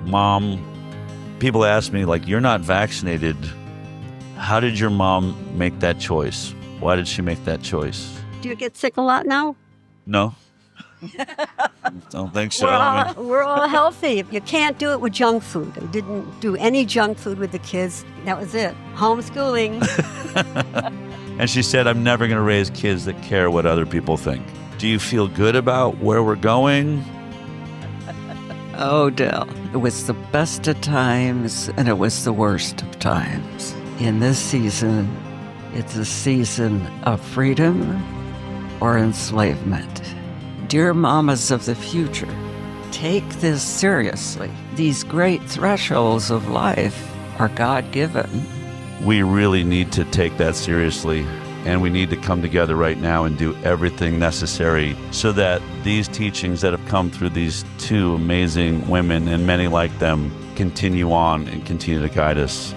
mom, people ask me, like, you're not vaccinated. How did your mom make that choice? Why did she make that choice? Do you get sick a lot now? No. Don't think so. We're all healthy. You can't do it with junk food. I didn't do any junk food with the kids. That was it. Homeschooling. And she said, I'm never going to raise kids that care what other people think. Do you feel good about where we're going? Oh, Dell, it was the best of times and it was the worst of times. In this season, it's a season of freedom or enslavement. Dear mamas of the future, take this seriously. These great thresholds of life are God-given. We really need to take that seriously, and we need to come together right now and do everything necessary so that these teachings that have come through these two amazing women and many like them continue on and continue to guide us.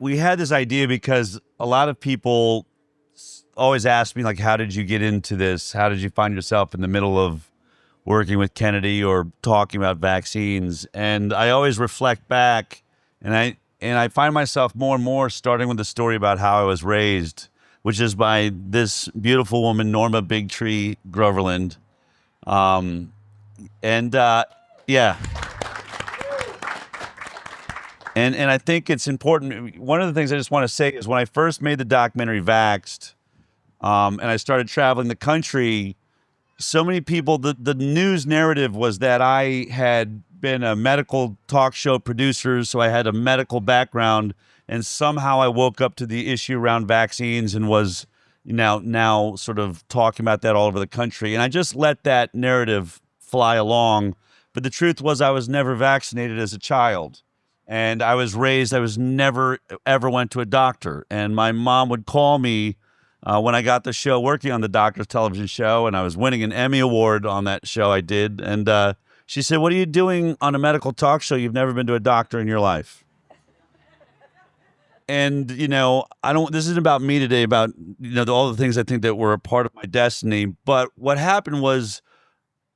We had this idea because a lot of people always ask me, like, how did you get into this? How did you find yourself in the middle of working with Kennedy or talking about vaccines? And I always reflect back, and I find myself more and more starting with the story about how I was raised, which is by this beautiful woman, Norma Bigtree Groverland. Yeah. And I think it's important. One of the things I just want to say is when I first made the documentary Vaxxed, and I started traveling the country, so many people, the news narrative was that I had been a medical talk show producer, so I had a medical background, and somehow I woke up to the issue around vaccines and was now sort of talking about that all over the country. And I just let that narrative fly along. But the truth was I was never vaccinated as a child. And I was never, ever went to a doctor. And my mom would call me when I got the show working on the doctor's television show, and I was winning an Emmy Award on that show I did. And she said, what are you doing on a medical talk show? You've never been to a doctor in your life. And, this isn't about me today, about, all the things I think that were a part of my destiny. But what happened was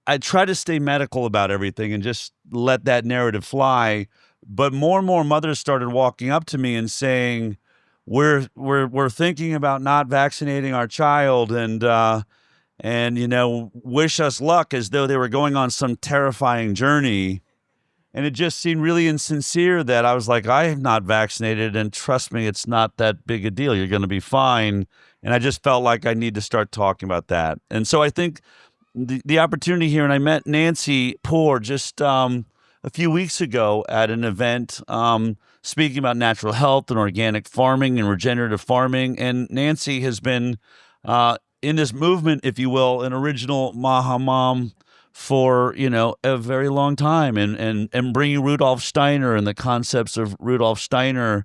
I tried to stay medical about everything and just let that narrative fly. But more and more mothers started walking up to me and saying, we're thinking about not vaccinating our child and wish us luck, as though they were going on some terrifying journey. And it just seemed really insincere that I was like, I am not vaccinated, and trust me, it's not that big a deal. You're going to be fine. And I just felt like I need to start talking about that. And so I think the opportunity here, and I met Nancy Poor just a few weeks ago at an event speaking about natural health and organic farming and regenerative farming. And Nancy has been in this movement, if you will, an original MAHA Mom for, a very long time, and bringing Rudolph Stenier and the concepts of Rudolph Stenier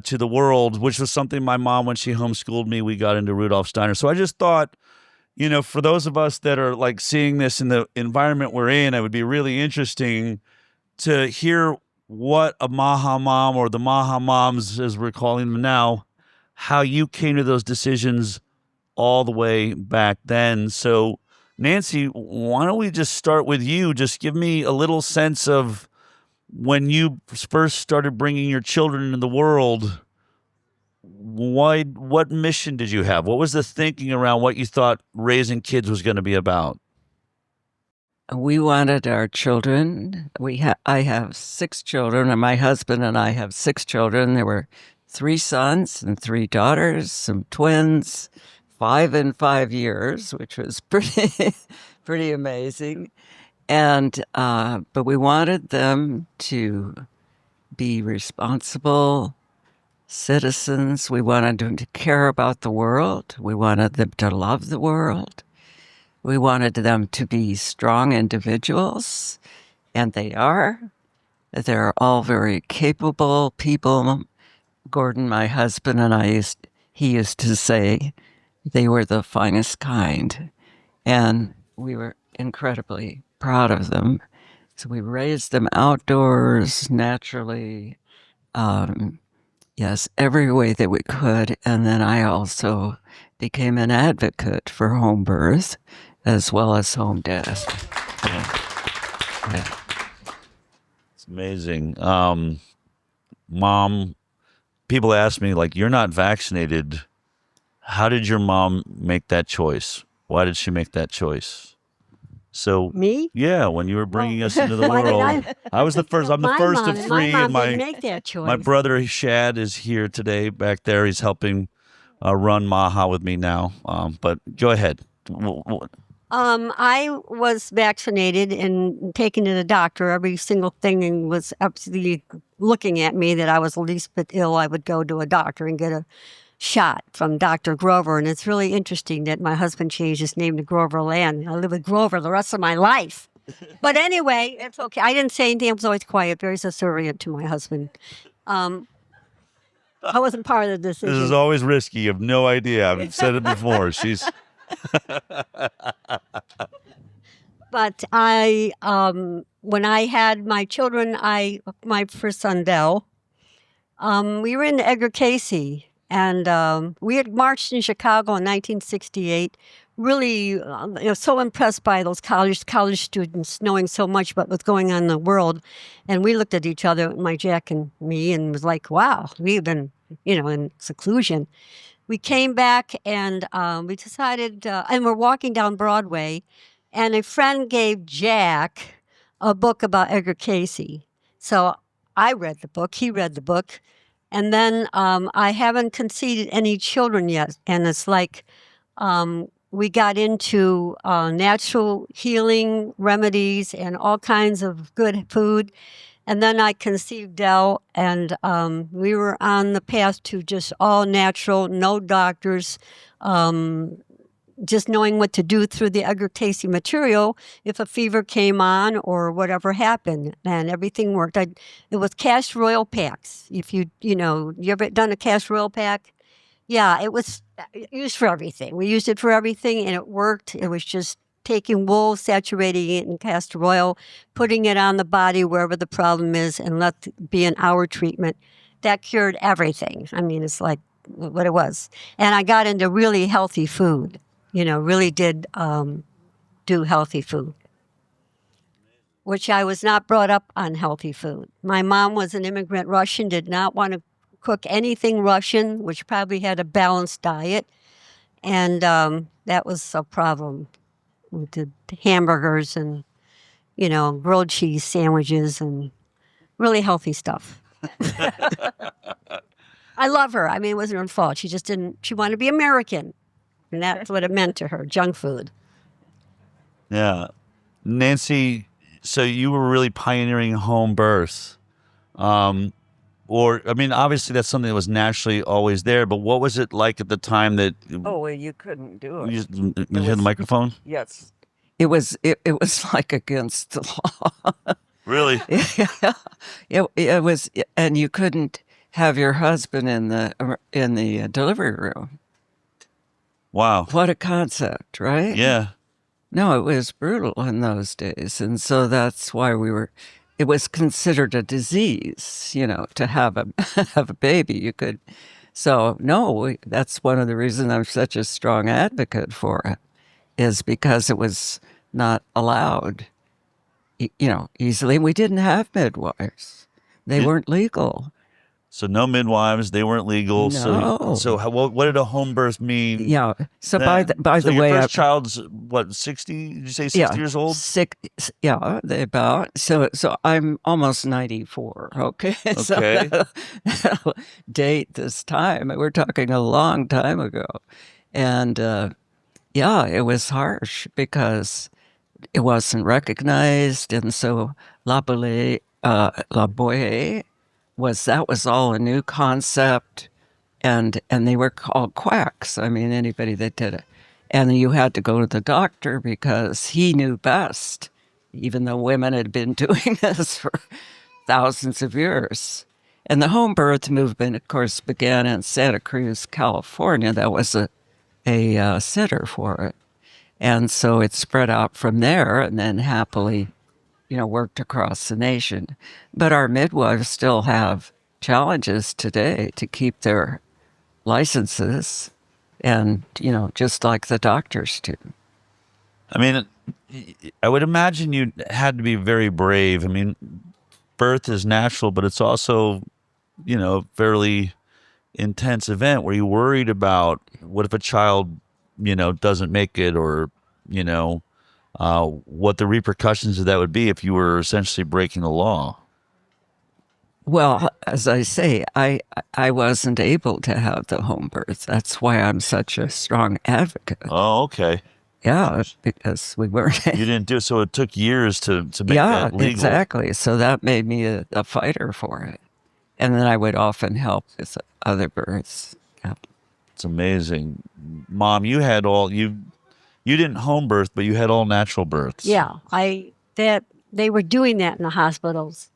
to the world, which was something my mom, when she homeschooled me, we got into Rudolph Stenier. So I just thought, for those of us that are like seeing this in the environment we're in, it would be really interesting to hear what a MAHA Mom, or the MAHA Moms, as we're calling them now, how you came to those decisions all the way back then. So, Nancy, why don't we just start with you? Just give me a little sense of when you first started bringing your children into the world. What mission did you have? What was the thinking around what you thought raising kids was going to be about? We wanted our children. I have 6 children, and my husband and I have 6 children. There were 3 sons and 3 daughters, some twins, 5 in 5 years, which was pretty amazing. And but we wanted them to be responsible citizens. We wanted them to care about the world. We wanted them to love the world. We wanted them to be strong individuals, and they are. They're all very capable people. Gordon, my husband, and he used to say they were the finest kind, and we were incredibly proud of them. So we raised them outdoors, naturally, Yes, every way that we could. And then I also became an advocate for home birth as well as home death. Yeah. It's amazing. Mom, people ask me, like, you're not vaccinated. How did your mom make that choice? Why did she make that choice? So, Me? yeah, when you were bringing us into the Why did world, I was the first. I'm the My first mom, of my three, mom and didn't make that choice. my brother Shad is here today, back there. He's helping run MAHA with me now. But go ahead. I was vaccinated and taken to the doctor. Every single thing was absolutely looking at me that I was the least bit ill. I would go to a doctor and get a shot from Dr. Grover. And it's really interesting that my husband changed his name to Grover Land. I live with Grover the rest of my life. But anyway, it's okay. I didn't say anything. I was always quiet, very subservient to my husband. I wasn't part of the decision. This is always risky. You have no idea. I've said it before. She's. But when I had my children, my first son, Dell, we were in Edgar, Cayce, and we had marched in Chicago in 1968. Really, so impressed by those college students knowing so much about what's going on in the world. And we looked at each other, my Jack and me, and was like, wow, we've been, in seclusion. We came back and we decided, and we're walking down Broadway, and a friend gave Jack a book about Edgar Cayce. So I read the book, he read the book, and then I haven't conceded any children yet. And it's like we got into natural healing remedies and all kinds of good food. And then I conceived Dell, and we were on the path to just all natural, no doctors, just knowing what to do through the Edgar Cayce material if a fever came on or whatever happened, and everything worked. It was castor oil packs. If you ever done a castor oil pack? Yeah, it was used for everything. We used it for everything, and it worked. It was just taking wool, saturating it in castor oil, putting it on the body wherever the problem is, and let it be an hour treatment. That cured everything. I mean, it's like what it was. And I got into really healthy food, really did do healthy food, which I was not brought up on healthy food. My mom was an immigrant Russian, did not want to cook anything Russian, which probably had a balanced diet. And that was a problem. We did hamburgers and, grilled cheese sandwiches and really healthy stuff. I love her. I mean, it wasn't her fault. She just didn't, she wanted to be American. And that's what it meant to her, junk food. Yeah. Nancy, so you were really pioneering home birth. Obviously that's something that was naturally always there, but what was it like at the time that... Oh, well, you couldn't do it. You had the microphone? Yes. It was like against the law. Really? It was, and you couldn't have your husband in the delivery room. Wow. What a concept, right? Yeah. No, it was brutal in those days, and so that's why it was considered a disease, to have a baby. You could, so no, that's one of the reasons I'm such a strong advocate for it, is because it was not allowed, easily. We didn't have midwives; they weren't legal. So no midwives, they weren't legal. No. So what did a home birth mean? Yeah. So then? by the way, your first child's what, 60? Did you say 60 years old? They about. So I'm almost 94. Okay. Okay. So that'll date this time. We're talking a long time ago, and it was harsh because it wasn't recognized, and so la boye was all a new concept, and they were called quacks. I mean, anybody that did it. And you had to go to the doctor because he knew best, even though women had been doing this for thousands of years. And the home birth movement, of course, began in Santa Cruz, California. That was a center for it. And so it spread out from there and then happily worked across the nation. But our midwives still have challenges today to keep their licenses, and just like the doctors do. I mean, I would imagine you had to be very brave. I mean, birth is natural, but it's also, a fairly intense event where you worried about what if a child, doesn't make it, or, what the repercussions of that would be if you were essentially breaking the law. Well, as I say, I wasn't able to have the home birth. That's why I'm such a strong advocate. Oh, okay. Yeah, because we weren't. You didn't do it, so it took years to make Yeah, that legal. exactly. So that made me a fighter for it. And then I would often help with other births. Yeah. It's amazing. Mom, you had you didn't home birth, but you had all natural births. Yeah, they were doing that in the hospitals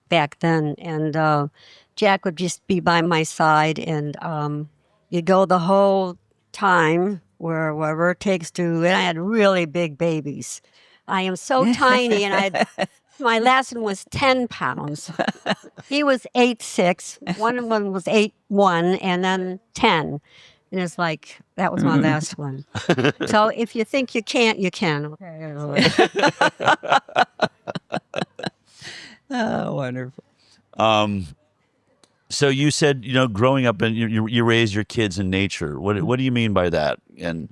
back then, and Jack would just be by my side, and you go the whole time wherever it takes to. And I had really big babies. I am so tiny, and my last one was 10 pounds. He was 8'6". One of them was 8'1", and then 10. And it's like, that was my last one. So if you think you can't, you can. Oh, wonderful. So you said, growing up and you raised your kids in nature. What do you mean by that? And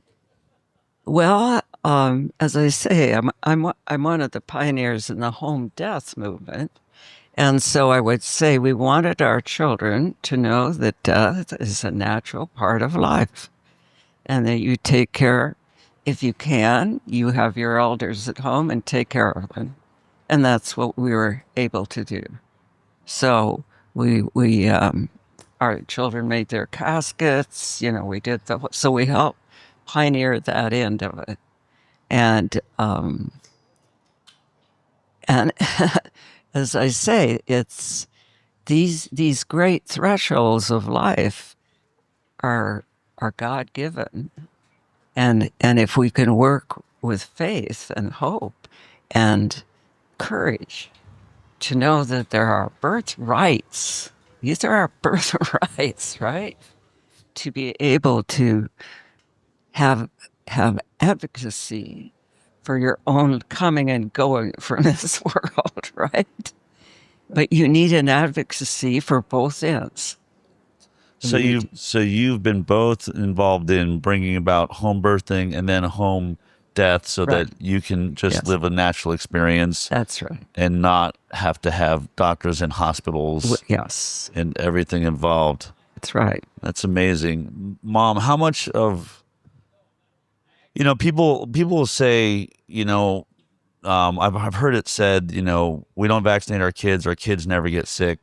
Well, as I say, I'm one of the pioneers in the home death movement. And so I would say we wanted our children to know that death is a natural part of life, and that you take care, if you can, you have your elders at home and take care of them. And that's what we were able to do. So our children made their caskets, we did so we helped pioneer that end of it. And as I say, it's these great thresholds of life are God given, and if we can work with faith and hope and courage to know that there are birthrights. These are our birthrights, right? To be able to have advocacy for your own coming and going from this world, right? But you need an advocacy for both ends. so you've been both involved in bringing about home birthing and then home death, so Right. that you can just Yes. live a natural experience That's right. and not have to have doctors and hospitals Yes, and everything involved. that's right. That's amazing. Mom, how much of, people will say, I've heard it said, we don't vaccinate our kids never get sick.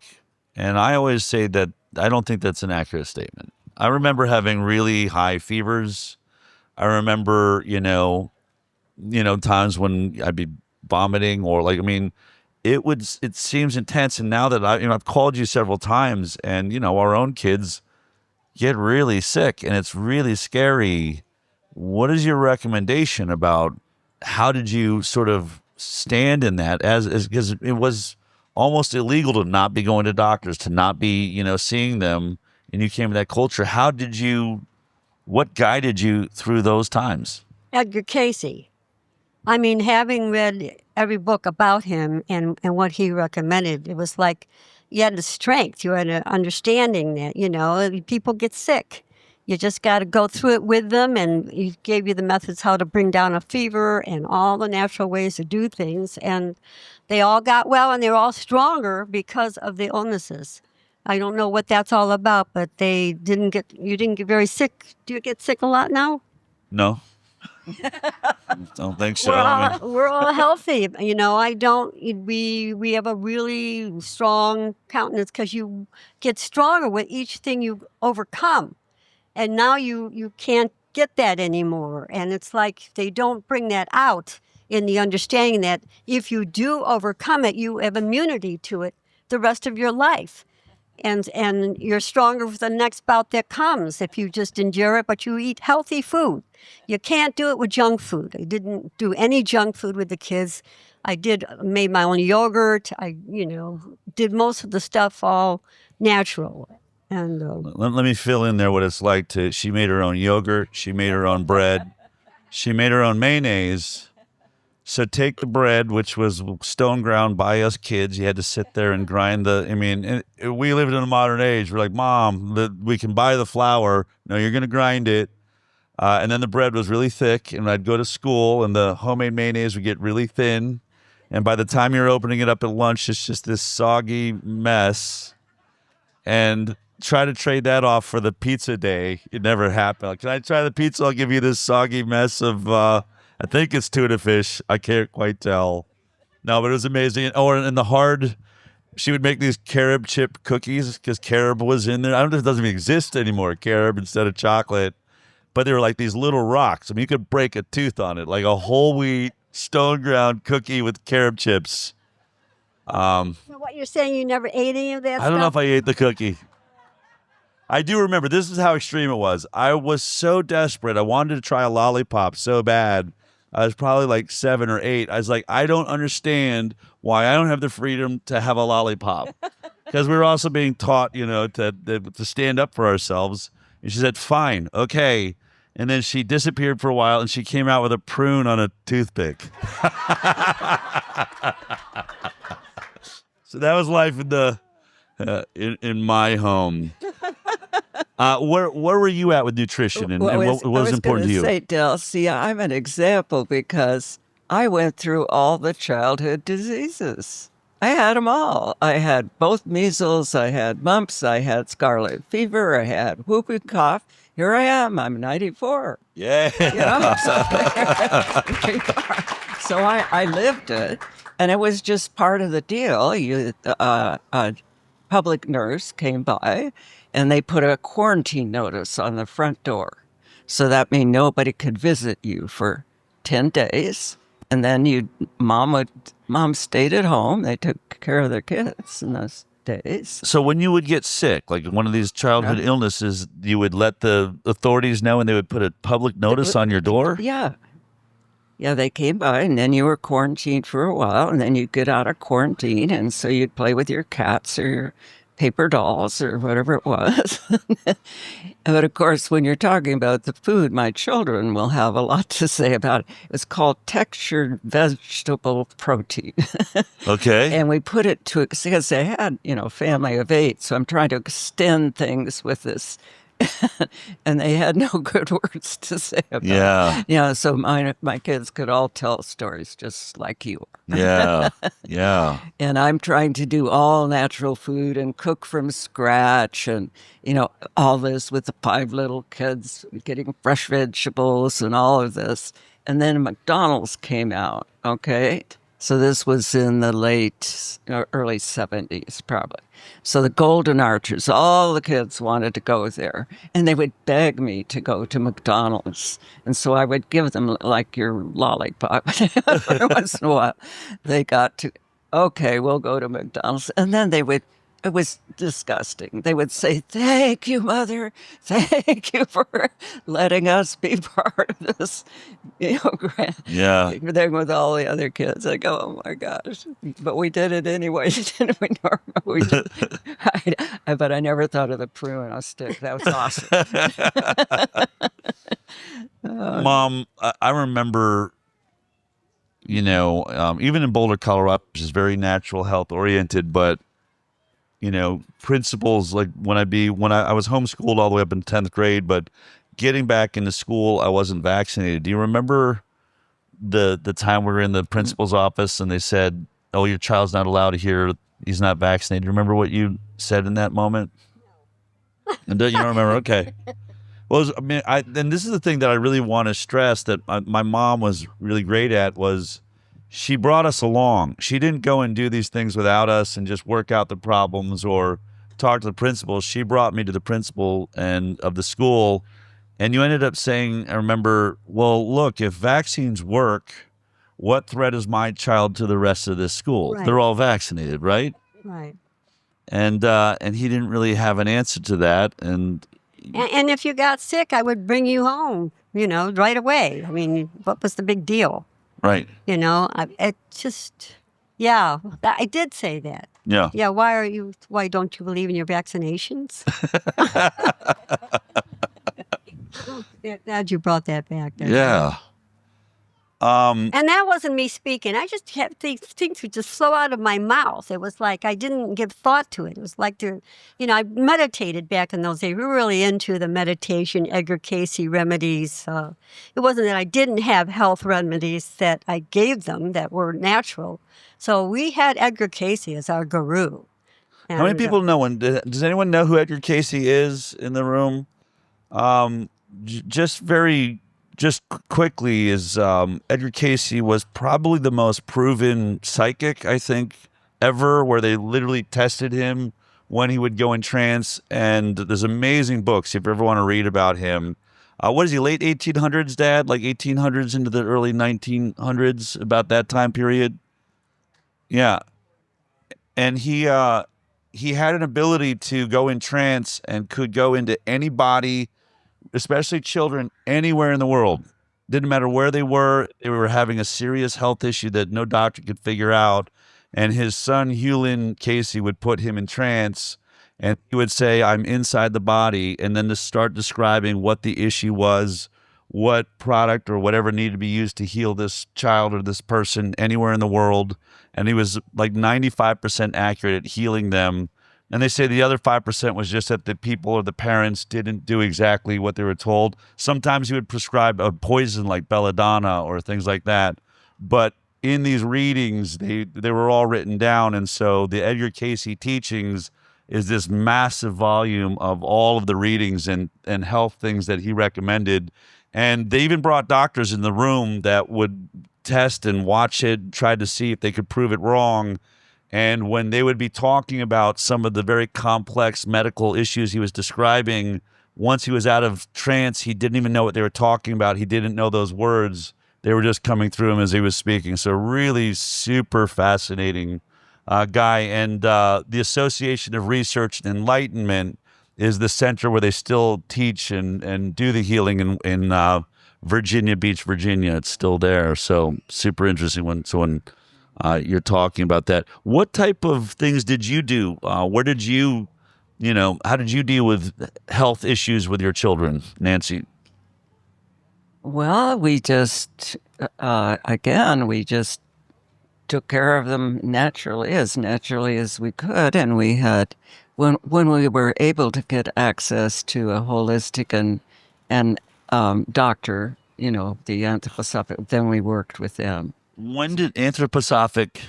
And I always say that I don't think that's an accurate statement. I remember having really high fevers. I remember, times when I'd be vomiting, or it seems intense. And now that I've called you several times, and, our own kids get really sick, and it's really scary. What is your recommendation about how did you sort of stand in that, as because it was almost illegal to not be going to doctors, to not be, seeing them, and you came to that culture. What guided you through those times? Edgar Cayce. I mean, having read every book about him and what he recommended, it was like you had the strength, you had an understanding that, people get sick. You just got to go through it with them, and he gave you the methods how to bring down a fever and all the natural ways to do things. And they all got well, and they're all stronger because of the illnesses. I don't know what that's all about, but you didn't get very sick. Do you get sick a lot now? No. Don't think so. We're all healthy. I don't. We have a really strong countenance because you get stronger with each thing you overcome, and now you can't get that anymore. And it's like they don't bring that out in the understanding that if you do overcome it, you have immunity to it the rest of your life. And you're stronger for the next bout that comes if you just endure it, but you eat healthy food. You can't do it with junk food. I didn't do any junk food with the kids. I made my own yogurt. I, did most of the stuff all natural. And Let me fill in there what it's like to. She made her own yogurt. She made her own bread. She made her own mayonnaise. So take the bread, which was stone ground by us kids. You had to sit there and grind we lived in a modern age. We're like, Mom, we can buy the flour. No, you're going to grind it. And then the bread was really thick, and I'd go to school, and the homemade mayonnaise would get really thin. And by the time you're opening it up at lunch, it's just this soggy mess. And try to trade that off for the pizza day. It never happened. Like, can I try the pizza? I'll give you this soggy mess of, I think it's tuna fish. I can't quite tell. No, but it was amazing. Oh, and she would make these carob chip cookies because carob was in there. I don't know if it doesn't even exist anymore, carob instead of chocolate. But they were like these little rocks. I mean, you could break a tooth on it, like a whole wheat stone ground cookie with carob chips. so what you're saying, you never ate any of that I don't know if stuff? I ate the cookie. I do remember, this is how extreme it was. I was so desperate. I wanted to try a lollipop so bad. I was probably like 7 or 8. I was like, I don't understand why I don't have the freedom to have a lollipop. Because we were also being taught, to stand up for ourselves. And she said, fine, okay. And then she disappeared for a while, and she came out with a prune on a toothpick. So that was life in my home. Where were you at with nutrition, and what was important to you? Say, Del, see, I'm an example because I went through all the childhood diseases. I had them all. I had both measles, I had mumps, I had scarlet fever, I had whooping cough. Here I am. I'm 94. Yeah. So I lived it, and it was just part of the deal. A public nurse came by, and they put a quarantine notice on the front door. So that means nobody could visit you for 10 days. And then mom stayed at home. They took care of their kids in those days. So when you would get sick, like one of these childhood illnesses, you would let the authorities know, and they would put a public notice on your door? Yeah. Yeah, they came by, and then you were quarantined for a while, and then you'd get out of quarantine, and so you'd play with your cats or your paper dolls or whatever it was. But of course, when you're talking about the food, my children will have a lot to say about it. It's called textured vegetable protein. Okay. And we put it to, because they had, family of 8, so I'm trying to extend things with this. And they had no good words to say about it. Yeah, so my kids could all tell stories just like you are. Yeah. And I'm trying to do all natural food and cook from scratch and, all this with the 5 little kids, getting fresh vegetables and all of this. And then McDonald's came out, okay? So this was in the early 70s, probably. So the Golden Arches, all the kids wanted to go there. And they would beg me to go to McDonald's. And so I would give them like your lollipop. Every once in a while, they got to, okay, we'll go to McDonald's. And then it was disgusting. They would say, thank you, Mother. Thank you for letting us be part of this, grand thing with all the other kids. I go, oh my gosh. But we did it anyway, didn't we, Norma? But I never thought of the prune on a stick. That was awesome. Mom, I remember, even in Boulder, Colorado, which is very natural health oriented, but principles like when I was homeschooled all the way up in 10th grade, but getting back into school, I wasn't vaccinated. Do you remember the time we were in the principal's office and they said, oh, your child's not allowed to hear, he's not vaccinated? Do you remember what you said in that moment? And you don't remember? Okay. Well, and this is the thing that I really want to stress that my mom was really great at was she brought us along. She didn't go and do these things without us and just work out the problems or talk to the principal. She brought me to the principal of the school, and you ended up saying, I remember, well, look, if vaccines work, what threat is my child to the rest of this school? Right. They're all vaccinated, right? Right. And he didn't really have an answer to that. And if you got sick, I would bring you home, right away. I mean, what was the big deal? Right. I did say that. Yeah. Yeah, why don't you believe in your vaccinations? Glad you brought that back. That's Yeah. And that wasn't me speaking. I just had things would just flow out of my mouth. It was like I didn't give thought to it. It was like I meditated back in those days. We were really into the meditation, Edgar Cayce remedies. It wasn't that I didn't have health remedies that I gave them that were natural. So we had Edgar Cayce as our guru. How many And, people know? Does anyone know who Edgar Cayce is in the room? Just quickly, is Edgar Cayce was probably the most proven psychic, I think, ever, where they literally tested him when he would go in trance. And there's amazing books if you ever want to read about him. What is he, late 1800s, Dad? Like 1800s into the early 1900s, about that time period? Yeah. And he had an ability to go in trance and could go into any body, especially children, anywhere in the world. Didn't matter where they were having a serious health issue that no doctor could figure out. And his son, Hewlin Cayce, would put him in trance, and he would say, I'm inside the body, and then to start describing what the issue was, what product or whatever needed to be used to heal this child or this person anywhere in the world. And he was like 95% accurate at healing them. And they say the other 5% was just that the people or the parents didn't do exactly what they were told. Sometimes he would prescribe a poison like belladonna or things like that. But in these readings, they were all written down. And so the Edgar Cayce teachings is this massive volume of all of the readings and health things that he recommended. And they even brought doctors in the room that would test and watch it, tried to see if they could prove it wrong. And when they would be talking about some of the very complex medical issues he was describing, once he was out of trance, he didn't even know what they were talking about. He didn't know those words. They were just coming through him as he was speaking. So really super fascinating guy. And the Association of Research and Enlightenment is the center where they still teach and do the healing in Virginia Beach, Virginia. It's still there. So super interesting when you're talking about that. What type of things did you do? Where did how did you deal with health issues with your children, Nancy? Well, we just took care of them naturally as we could, and we had when we were able to get access to a holistic and doctor, the anthroposophic, then we worked with them. When did anthroposophic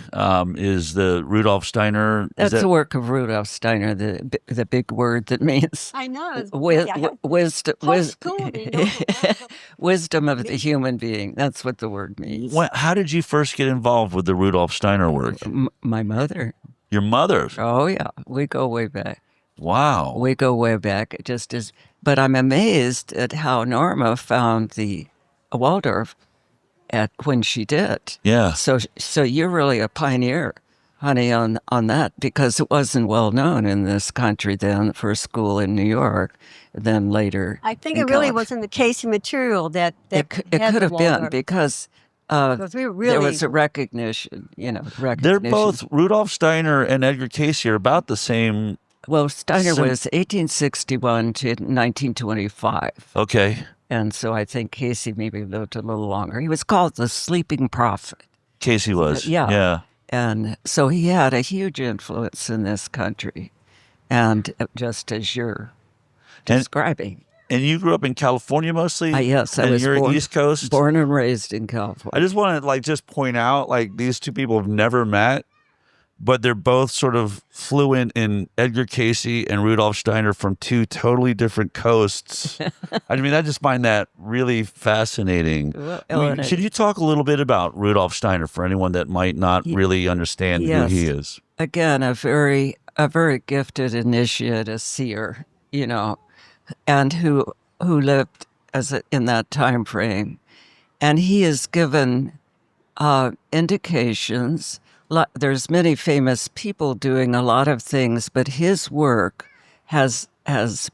is the Rudolph Steiner? That's the work of Rudolph Steiner, the big word that means I know. wisdom Homeschooled, wisdom of the human being. That's what the word means. How did you first get involved with the Rudolph Steiner work? My mother. Your mother? Oh yeah, we go way back. Wow. We go way back. But I'm amazed at how Norma found the Waldorf when she did. Yeah. So you're really a pioneer, honey, on that, because it wasn't well known in this country then. First school in New York, then later. I think it really was in the Cayce material that it could have been because we were really, there was a recognition. They're both Rudolph Steiner and Edgar Cayce are about the same. Well, Steiner was 1861 to 1925. Okay. And so I think Cayce maybe lived a little longer. He was called the Sleeping Prophet. Cayce was. Yeah. And so he had a huge influence in this country. And just as you're describing. And you grew up in California mostly? Yes, I and was you're East Coast? Born and raised in California. I just want to just point out these two people have never met, but they're both sort of fluent in Edgar Cayce and Rudolph Steiner from two totally different coasts. I mean, I just find that really fascinating. Should you talk a little bit about Rudolph Steiner for anyone that might not really understand who he is? Again, a very gifted initiate, a seer, and who lived in that time frame. And he has given indications. There's many famous people doing a lot of things, but his work has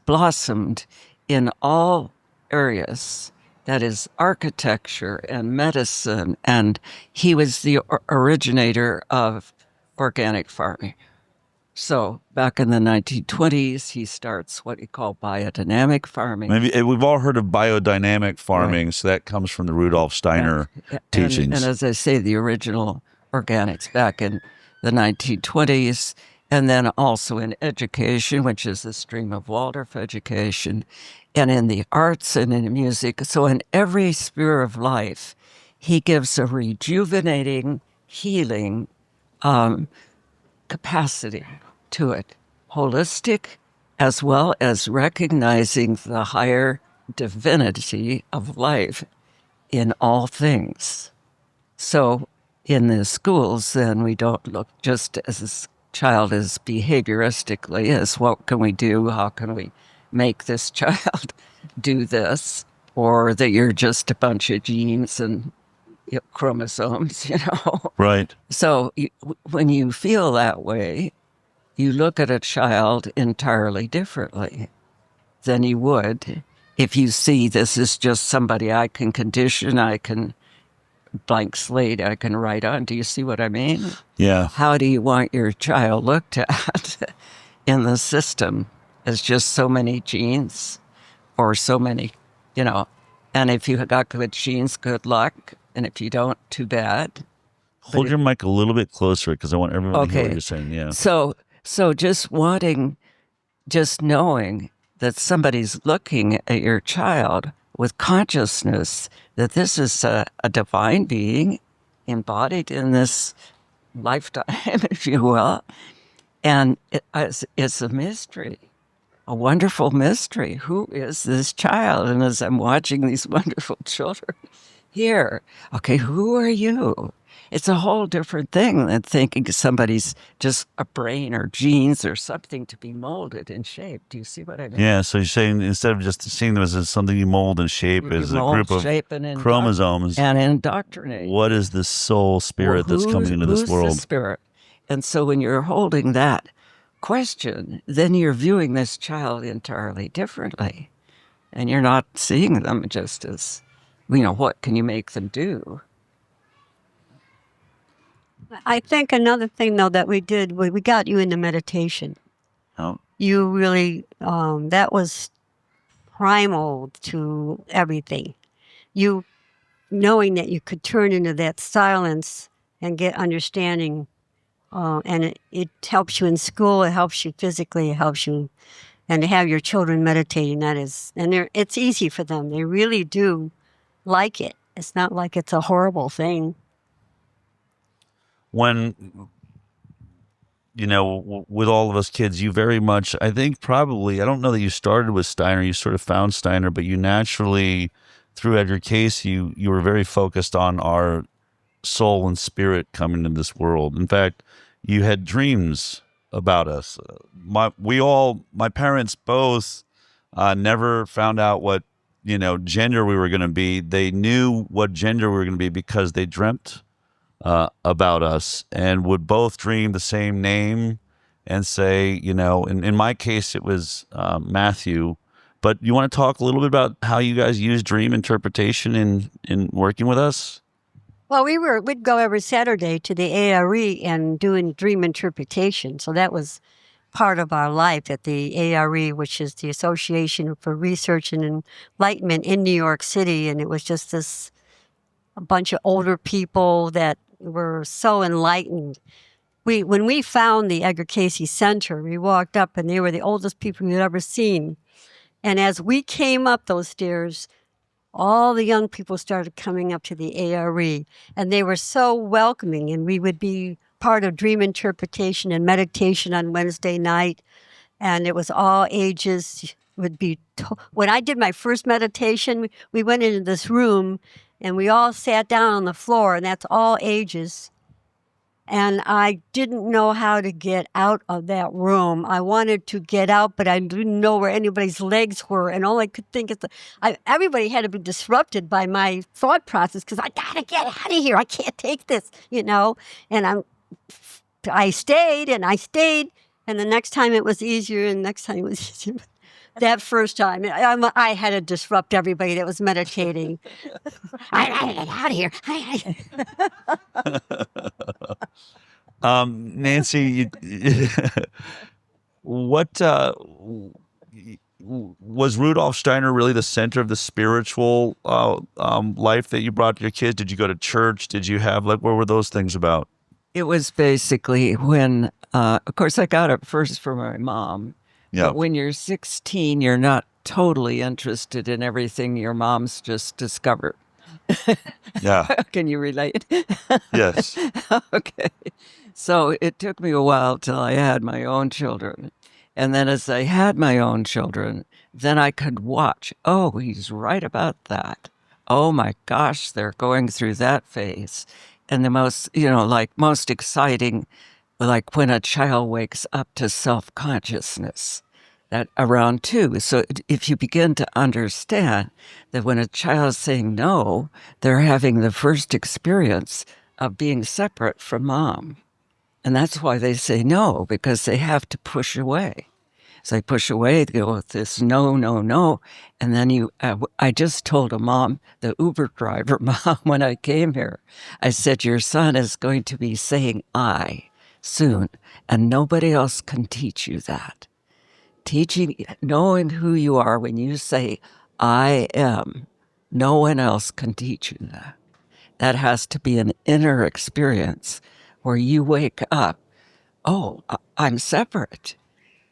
blossomed in all areas. That is architecture and medicine, and he was the originator of organic farming. So back in the 1920s, he starts what he called biodynamic farming. Maybe we've all heard of biodynamic farming, so that comes from the Rudolph Steiner teachings. And as I say, the original organics back in the 1920s, and then also in education, which is the stream of Waldorf education, and in the arts and in music. So in every sphere of life, he gives a rejuvenating, healing capacity to it, holistic, as well as recognizing the higher divinity of life in all things. So in the schools, then we don't look just as this child is behavioristically as what can we do, how can we make this child do this, or that you're just a bunch of genes and chromosomes, Right. So when you feel that way, you look at a child entirely differently than you would if you see this is just somebody I can condition, I can blank slate, I can write on. Do you see what I mean? Yeah. How do you want your child looked at in the system as just so many genes or so many, and if you got good genes, good luck. And if you don't, too bad. Hold your mic a little bit closer because I want everyone to hear what you're saying. Yeah. So just knowing that somebody's looking at your child with consciousness that this is a divine being embodied in this lifetime, if you will, and it's a mystery. A wonderful mystery. Who is this child? And as I'm watching these wonderful children here, okay, who are you? It's a whole different thing than thinking somebody's just a brain or genes or something to be molded and shaped. Do you see what I mean? Yeah, so you're saying instead of just seeing them as something you mold and shape, as a group of chromosomes and indoctrinate. What is the soul spirit that's coming into this world? Who's the spirit? And so when you're holding that question, then you're viewing this child entirely differently. And you're not seeing them just as, what can you make them do? I think another thing, though, that we did, we got you into meditation. Oh. You really, that was primal to everything. You knowing that you could turn into that silence and get understanding, and it helps you in school, it helps you physically, it helps you, and to have your children meditating, it's easy for them. They really do like it. It's not like it's a horrible thing. When, with all of us kids, you very much, I think probably, I don't know that you started with Steiner, you sort of found Steiner, but you naturally, through Edgar Cayce, you were very focused on our soul and spirit coming into this world. In fact, you had dreams about us. My parents both never found out what, gender we were going to be. They knew what gender we were going to be because they dreamt about us and would both dream the same name and say, in my case, it was Matthew. But you want to talk a little bit about how you guys use dream interpretation in working with us? Well, we'd go every Saturday to the ARE and doing dream interpretation. So that was part of our life at the ARE, which is the Association for Research and Enlightenment in New York City. And it was just a bunch of older people that were so enlightened. When we found the Edgar Cayce Center, we walked up and they were the oldest people we'd ever seen. And as we came up those stairs, all the young people started coming up to the ARE, and they were so welcoming. And we would be part of dream interpretation and meditation on Wednesday night, and it was all ages. When I did my first meditation, we went into this room, and we all sat down on the floor, and that's all ages. And I didn't know how to get out of that room. I wanted to get out, but I didn't know where anybody's legs were. And all I could think is everybody had to be disrupted by my thought process because I got to get out of here. I can't take this, And I stayed. And the next time it was easier, and the next time it was easier. That first time, I had to disrupt everybody that was meditating. I got to get out of here. Nancy, what was Rudolph Steiner really the center of the spiritual life that you brought to your kids? Did you go to church? Did you have what were those things about? It was basically when, of course, I got it first from my mom. Yeah. But when you're 16, you're not totally interested in everything your mom's just discovered. Yeah. Can you relate? Yes. Okay. So it took me a while till I had my own children. And then as I had my own children, then I could watch. Oh, he's right about that. Oh my gosh, they're going through that phase. And the most, most exciting, like when a child wakes up to self-consciousness, that around 2. So if you begin to understand that when a child is saying no, they're having the first experience of being separate from mom. And that's why they say no, because they have to push away. So they push away, they go with this no, no, no. And then I just told a mom, the Uber driver mom, when I came here, I said, your son is going to be saying I soon, and nobody else can teach you that. Knowing who you are when you say I am, no one else can teach you that. That has to be an inner experience where you wake up, oh, I'm separate.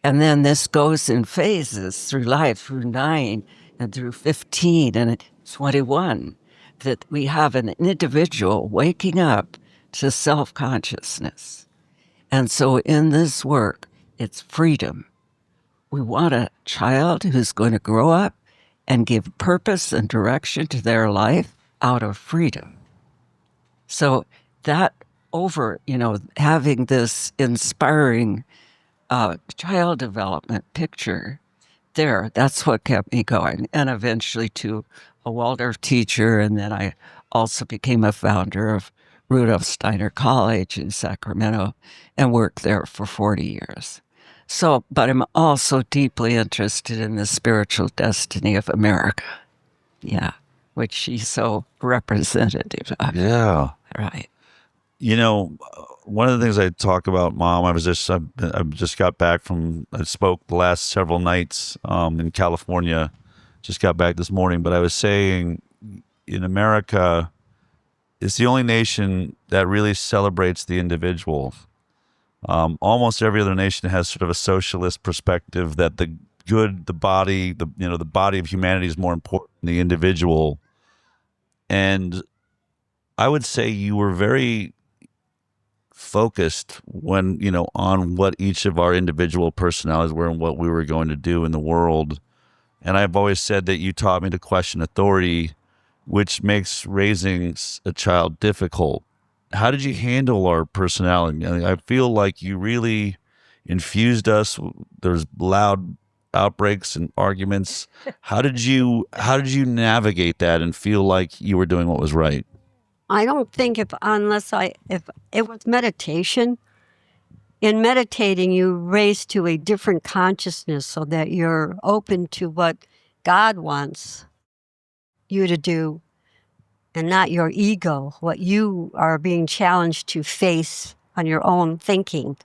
And then this goes in phases through life, through 9 and through 15 and 21, that we have an individual waking up to self-consciousness. And so in this work, it's freedom. We want a child who's going to grow up and give purpose and direction to their life out of freedom. So that having this inspiring child development picture there, that's what kept me going. And eventually to a Waldorf teacher. And then I also became a founder of Rudolph Steiner College in Sacramento and worked there for 40 years. So, but I'm also deeply interested in the spiritual destiny of America. Yeah, which she's so representative of. Yeah. Right. One of the things I talk about, Mom, I just got back I spoke the last several nights in California, just got back this morning, but I was saying in America, it's the only nation that really celebrates the individual. Almost every other nation has sort of a socialist perspective that the body, the body of humanity is more important than the individual. And I would say you were very focused on what each of our individual personalities were and what we were going to do in the world. And I've always said that you taught me to question authority, which makes raising a child difficult. How did you handle our personality? I feel like you really infused us. There's loud outbreaks and arguments. How did you navigate that and feel like you were doing what was right? I don't think if it was meditation. In meditating, you raise to a different consciousness so that you're open to what God wants you to do and not your ego, what you are being challenged to face on your own thinking.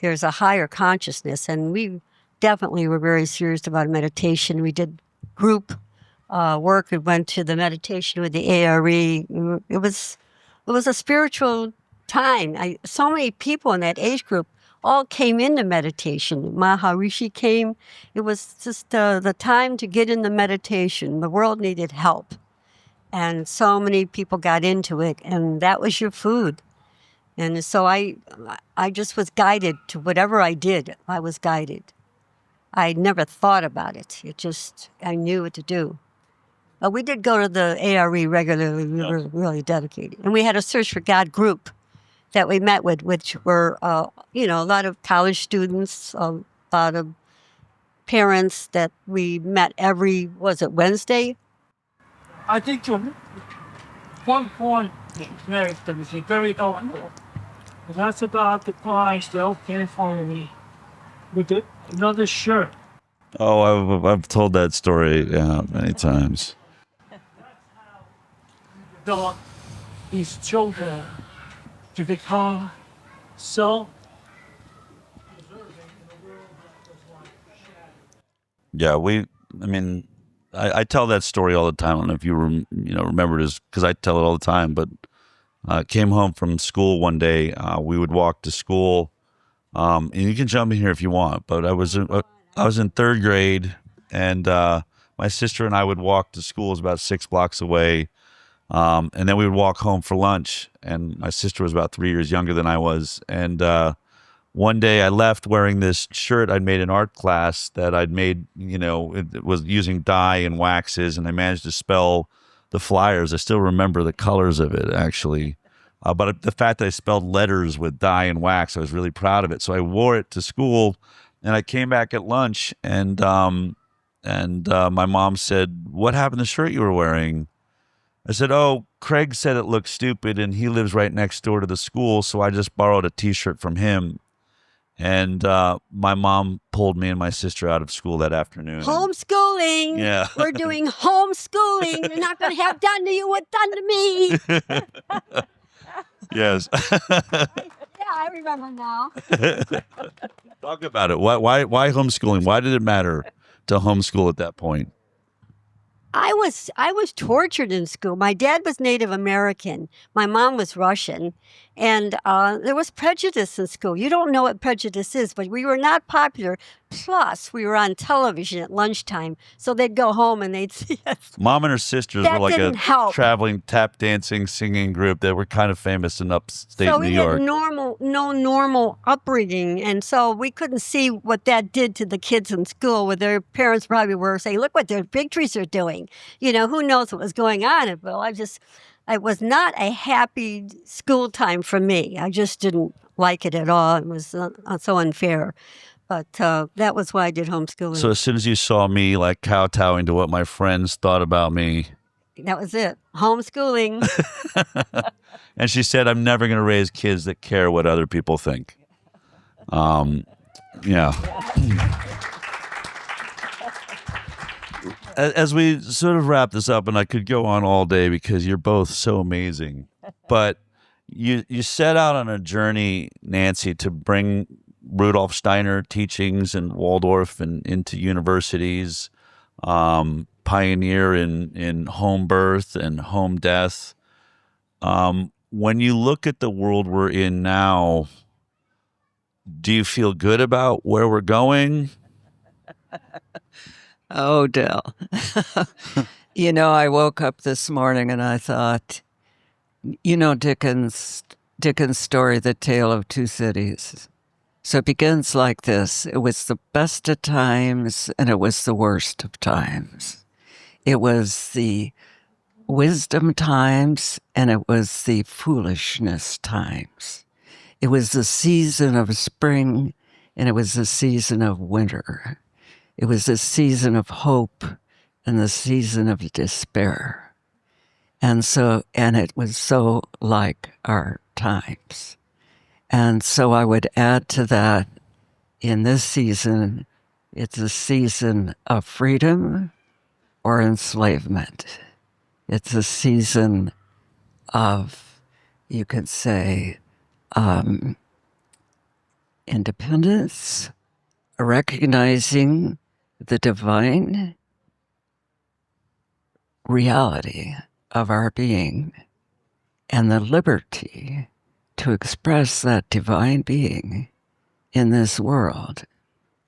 There's a higher consciousness, and we definitely were very serious about meditation. We did group work. We went to the meditation with the ARE. It was a spiritual time. So many people in that age group all came into meditation. Maharishi came. It was just the time to get into meditation. The world needed help. And so many people got into it, and that was your food. And so I just was guided to whatever I did. I was guided. I never thought about it. I knew what to do. We did go to the ARE regularly. We were really dedicated. And we had a Search for God group that we met with, which were, a lot of college students, a lot of parents that we met Wednesday? I think one point that is very helpful, and that's about the price they okay for me with another shirt. Oh, I've told that story many times. Develop these children to become self preserving in a world that was like shattered. Yeah, I tell that story all the time. I don't know if you remember it, because I tell it all the time. But came home from school one day. We would walk to school, and you can jump in here if you want. But I was in third grade, and my sister and I would walk to school. It was about 6 blocks away, and then we would walk home for lunch. And my sister was about 3 years younger than I was, and one day I left wearing this shirt I'd made in art class that I'd made, it was using dye and waxes, and I managed to spell the flyers. I still remember the colors of it, actually. But the fact that I spelled letters with dye and wax, I was really proud of it. So I wore it to school, and I came back at lunch, and my mom said, "What happened to the shirt you were wearing?" I said, "Oh, Craig said it looked stupid, and he lives right next door to the school, so I just borrowed a T-shirt from him." And my mom pulled me and my sister out of school that afternoon. Homeschooling. Yeah. We're doing homeschooling. You're not going to have done to you what done to me. Yes. Yeah, I remember now. Talk about it. Why homeschooling? Why did it matter to homeschool at that point? I was tortured in school. My dad was Native American. My mom was Russian. And there was prejudice in school. You don't know what prejudice is, but we were not popular. Plus, we were on television at lunchtime. So they'd go home and they'd see us. Mom and her sisters That were like didn't a help. traveling tap dancing singing group that were kind of famous in upstate So New we York. had no normal upbringing. And so we couldn't see what that did to the kids in school, where their parents probably were saying, look what their Bigtrees are doing. Who knows what was going on. Well, it was not a happy school time for me. I just didn't like it at all. It was so unfair. But that was why I did homeschooling. So as soon as you saw me like kowtowing to what my friends thought about me, that was it. Homeschooling. and she said, "I'm never going to raise kids that care what other people think." Yeah. As we sort of wrap this up, and I could go on all day because you're both so amazing, but you set out on a journey, Nancy, to bring Rudolph Steiner teachings and Waldorf and into universities, pioneer in home birth and home death. When you look at the world we're in now, do you feel good about where we're going? Oh, Del. I woke up this morning and I thought, Dickens' story, The Tale of Two Cities. So it begins like this. It was the best of times and it was the worst of times. It was the wisdom times and it was the foolishness times. It was the season of spring and it was the season of winter. It was the season of hope and the season of despair. And it was so like our times. And so I would add to that, in this season, it's a season of freedom or enslavement. It's a season of, you could say, independence, recognizing the divine reality of our being and the liberty to express that divine being in this world,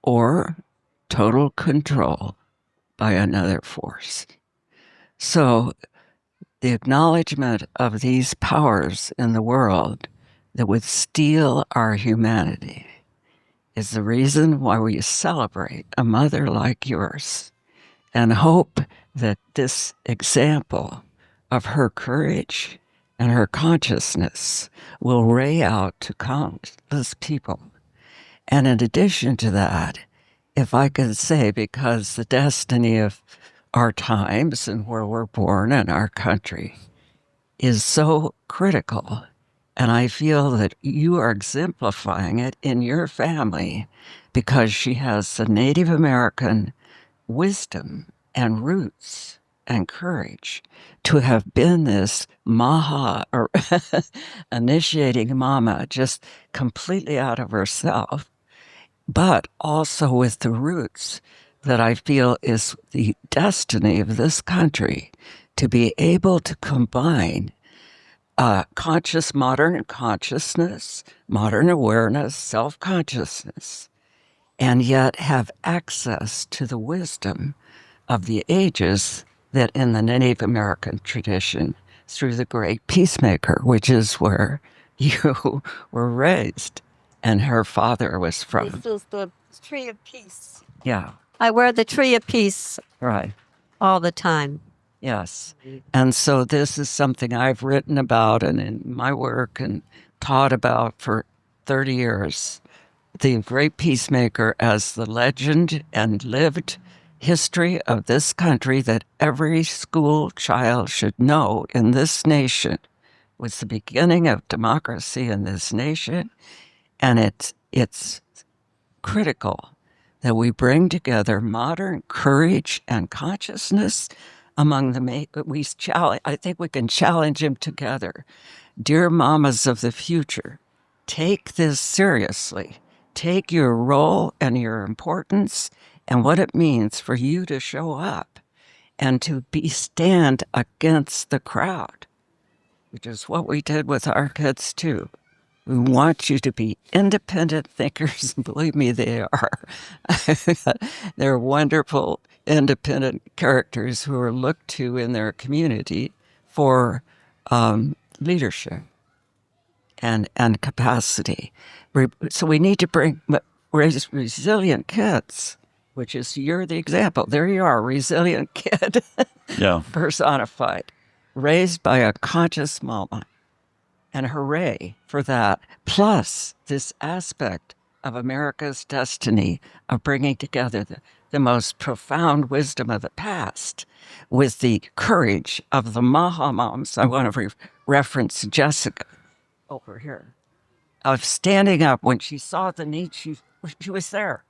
or total control by another force. So the acknowledgement of these powers in the world that would steal our humanity is the reason why we celebrate a mother like yours and hope that this example of her courage and her consciousness will ray out to countless people. And in addition to that, if I could say, because the destiny of our times and where we're born and our country is so critical, and I feel that you are exemplifying it in your family because she has the Native American wisdom and roots and courage to have been this MAHA or initiating mama, just completely out of herself, but also with the roots that I feel is the destiny of this country, to be able to combine modern consciousness, modern awareness, self-consciousness, and yet have access to the wisdom of the ages that in the Native American tradition, through the great peacemaker, which is where you were raised and her father was from. This is the tree of peace. Yeah, I wear the tree of peace right. all the time. Yes. And so this is something I've written about and in my work and taught about for 30 years. The great peacemaker as the legend and lived history of this country that every school child should know in this nation was the beginning of democracy in this nation. And it's critical that we bring together modern courage and consciousness among the I think we can challenge them together. Dear mamas of the future, take this seriously. Take your role and your importance and what it means for you to show up and to stand against the crowd, which is what we did with our kids too. We want you to be independent thinkers, and believe me, they are. They're wonderful, independent characters who are looked to in their community for leadership and capacity. So we need to raise resilient kids, which is, you're the example. There you are, resilient kid, Yeah. personified, raised by a conscious mama. And hooray for that. Plus, this aspect of America's destiny of bringing together the most profound wisdom of the past with the courage of the MAHA Moms. I want to reference Jessica over here, of standing up when she saw the need. She was there.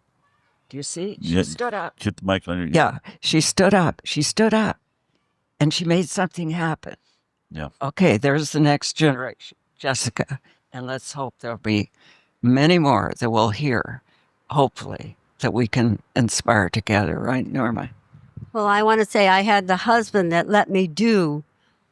Do you see? She stood up. Get the mic on your... Yeah, she stood up. She stood up. And she made something happen. Yeah. Okay, there's the next generation, Jessica. And let's hope there'll be many more that we'll hear, hopefully, that we can inspire together. Right, Norma? Well, I want to say I had the husband that let me do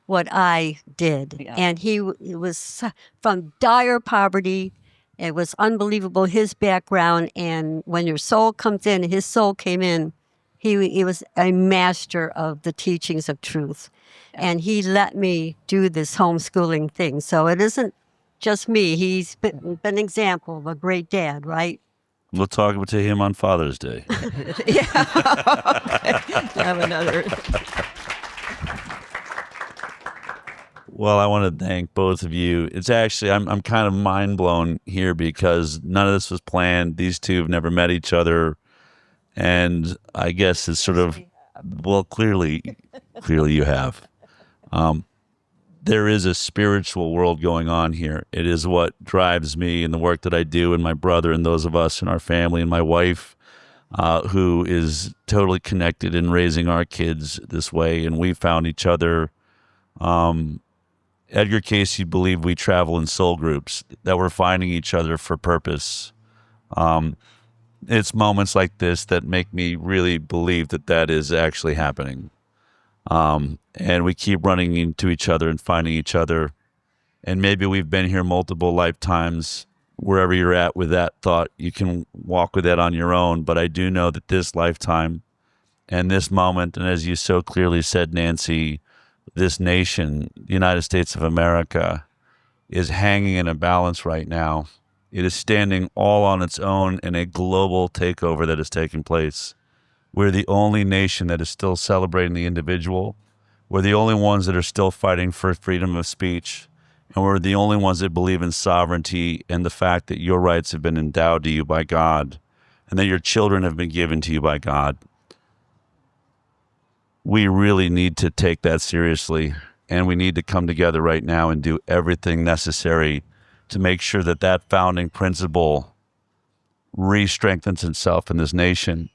what I did. Yeah. And he was from dire poverty. It was unbelievable, his background. And when your soul comes in, his soul came in. He was a master of the teachings of truth. And he let me do this homeschooling thing. So it isn't just me. He's been an example of a great dad, right? We'll talk to him on Father's Day. Yeah. Okay. Have another. Well, I want to thank both of you. It's actually, I'm kind of mind blown here because none of this was planned. These two have never met each other. And I guess it's sort of, well, clearly you have. There is a spiritual world going on here. It is what drives me in the work that I do, and my brother and those of us in our family, and my wife, who is totally connected in raising our kids this way. And we found each other. Edgar Cayce believed we travel in soul groups, that we're finding each other for purpose. It's moments like this that make me really believe that is actually happening. And we keep running into each other and finding each other. And maybe we've been here multiple lifetimes. Wherever you're at with that thought, you can walk with that on your own. But I do know that this lifetime and this moment, and as you so clearly said, Nancy, this nation, the United States of America, is hanging in a balance right now. It is standing all on its own in a global takeover that is taking place. We're the only nation that is still celebrating the individual. We're the only ones that are still fighting for freedom of speech. And we're the only ones that believe in sovereignty and the fact that your rights have been endowed to you by God and that your children have been given to you by God. We really need to take that seriously, and we need to come together right now and do everything necessary to make sure that founding principle re-strengthens itself in this nation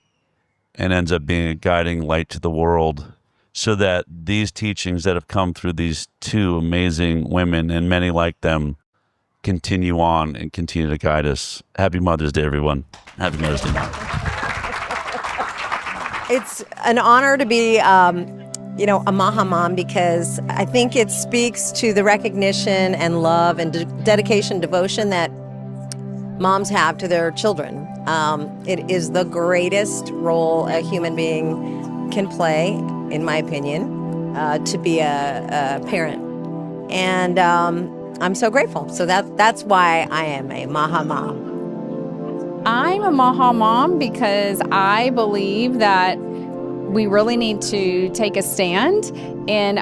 and ends up being a guiding light to the world, so that these teachings that have come through these two amazing women and many like them continue on and continue to guide us. Happy Mother's Day, everyone. Happy Mother's Day. It's an honor to be, a MAHA mom, because I think it speaks to the recognition and love and dedication, devotion that moms have to their children. It is the greatest role a human being can play, in my opinion, to be a parent. And I'm so grateful. So that's why I am a MAHA mom. I'm a MAHA mom because I believe that we really need to take a stand in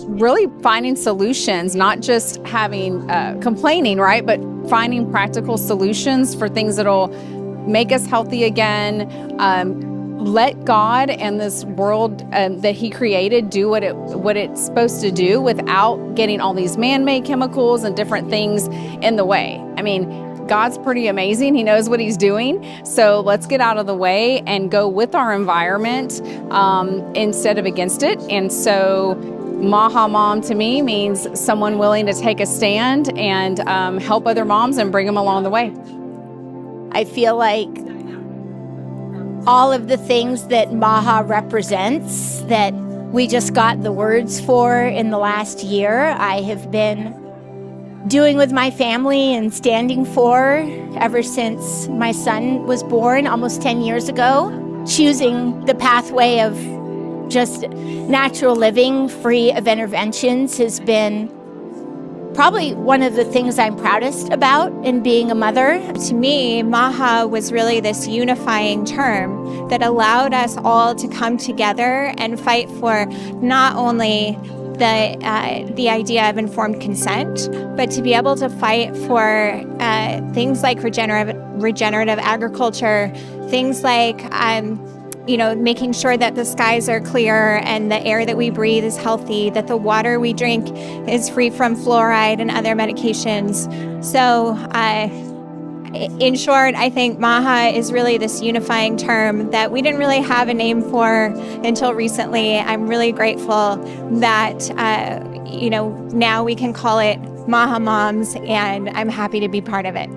really finding solutions, not just having complaining, right? But finding practical solutions for things that'll make us healthy again. Let God and this world that He created do what it's supposed to do without getting all these man-made chemicals and different things in the way. I mean, God's pretty amazing. He knows what He's doing. So let's get out of the way and go with our environment instead of against it. And so MAHA mom to me means someone willing to take a stand and help other moms and bring them along the way. I feel like all of the things that MAHA represents, that we just got the words for in the last year, I have been doing with my family and standing for ever since my son was born almost 10 years ago. Choosing the pathway of just natural living, free of interventions, has been probably one of the things I'm proudest about in being a mother. To me, MAHA was really this unifying term that allowed us all to come together and fight for not only the idea of informed consent, but to be able to fight for things like regenerative agriculture, things like making sure that the skies are clear and the air that we breathe is healthy, that the water we drink is free from fluoride and other medications. So in short, I think MAHA is really this unifying term that we didn't really have a name for until recently. I'm really grateful that, now we can call it MAHA Moms, and I'm happy to be part of it.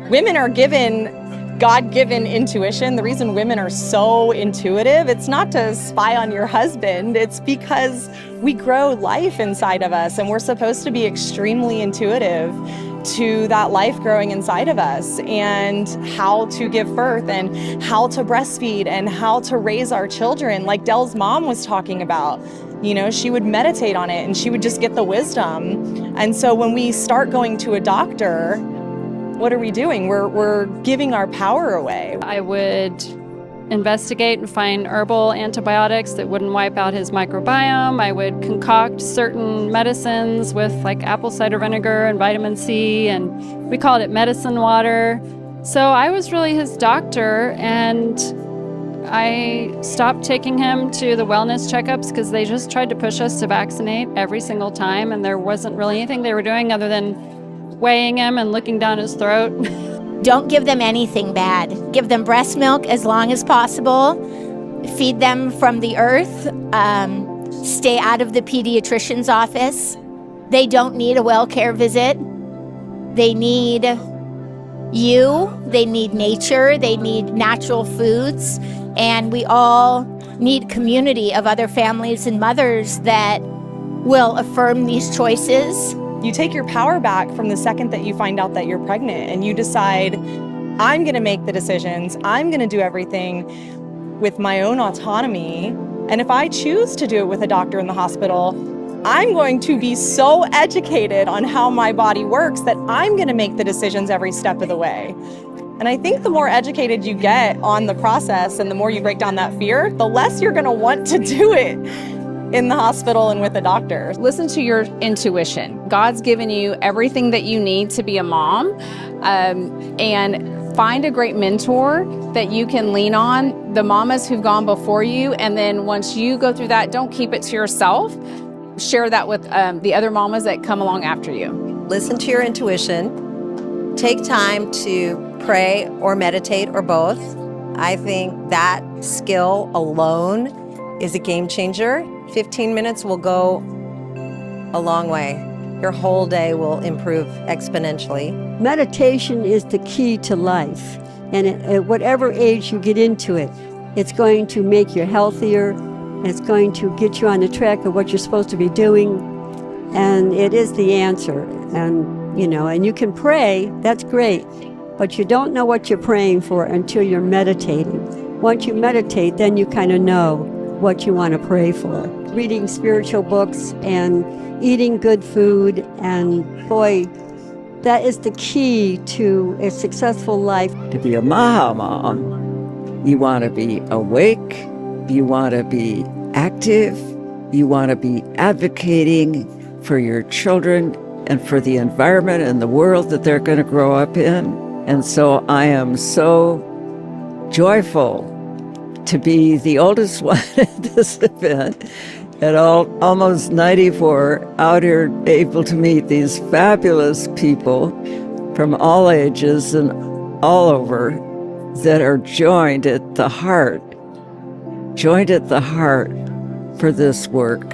Women are given God-given intuition. The reason women are so intuitive, it's not to spy on your husband. It's because we grow life inside of us, and we're supposed to be extremely intuitive to that life growing inside of us, and how to give birth and how to breastfeed and how to raise our children. Like Dell's mom was talking about, she would meditate on it and she would just get the wisdom. And so when we start going to a doctor, what are we doing? We're giving our power away. I would investigate and find herbal antibiotics that wouldn't wipe out his microbiome. I would concoct certain medicines with like apple cider vinegar and vitamin C, and we called it medicine water. So I was really his doctor, and I stopped taking him to the wellness checkups because they just tried to push us to vaccinate every single time, and there wasn't really anything they were doing other than weighing him and looking down his throat. Don't give them anything bad. Give them breast milk as long as possible. Feed them from the earth. Stay out of the pediatrician's office. They don't need a well care visit. They need you. They need nature. They need natural foods. And we all need community of other families and mothers that will affirm these choices. You take your power back from the second that you find out that you're pregnant, and you decide, I'm going to make the decisions. I'm going to do everything with my own autonomy. And if I choose to do it with a doctor in the hospital, I'm going to be so educated on how my body works that I'm going to make the decisions every step of the way. And I think the more educated you get on the process and the more you break down that fear, the less you're going to want to do it in the hospital and with a doctor. Listen to your intuition. God's given you everything that you need to be a mom, and find a great mentor that you can lean on, the mamas who've gone before you. And then once you go through that, don't keep it to yourself. Share that with the other mamas that come along after you. Listen to your intuition. Take time to pray or meditate or both. I think that skill alone is a game changer. 15 minutes will go a long way. Your whole day will improve exponentially. Meditation is the key to life. And at whatever age you get into it, it's going to make you healthier. It's going to get you on the track of what you're supposed to be doing. And it is the answer. And, and you can pray, that's great. But you don't know what you're praying for until you're meditating. Once you meditate, then you kind of know what you want to pray for. Reading spiritual books and eating good food, and boy, that is the key to a successful life. To be a MAHA mom, you want to be awake, you want to be active, you want to be advocating for your children and for the environment and the world that they're going to grow up in. And so I am so joyful to be the oldest one at this event, at almost 94, out here able to meet these fabulous people from all ages and all over that are joined at the heart for this work.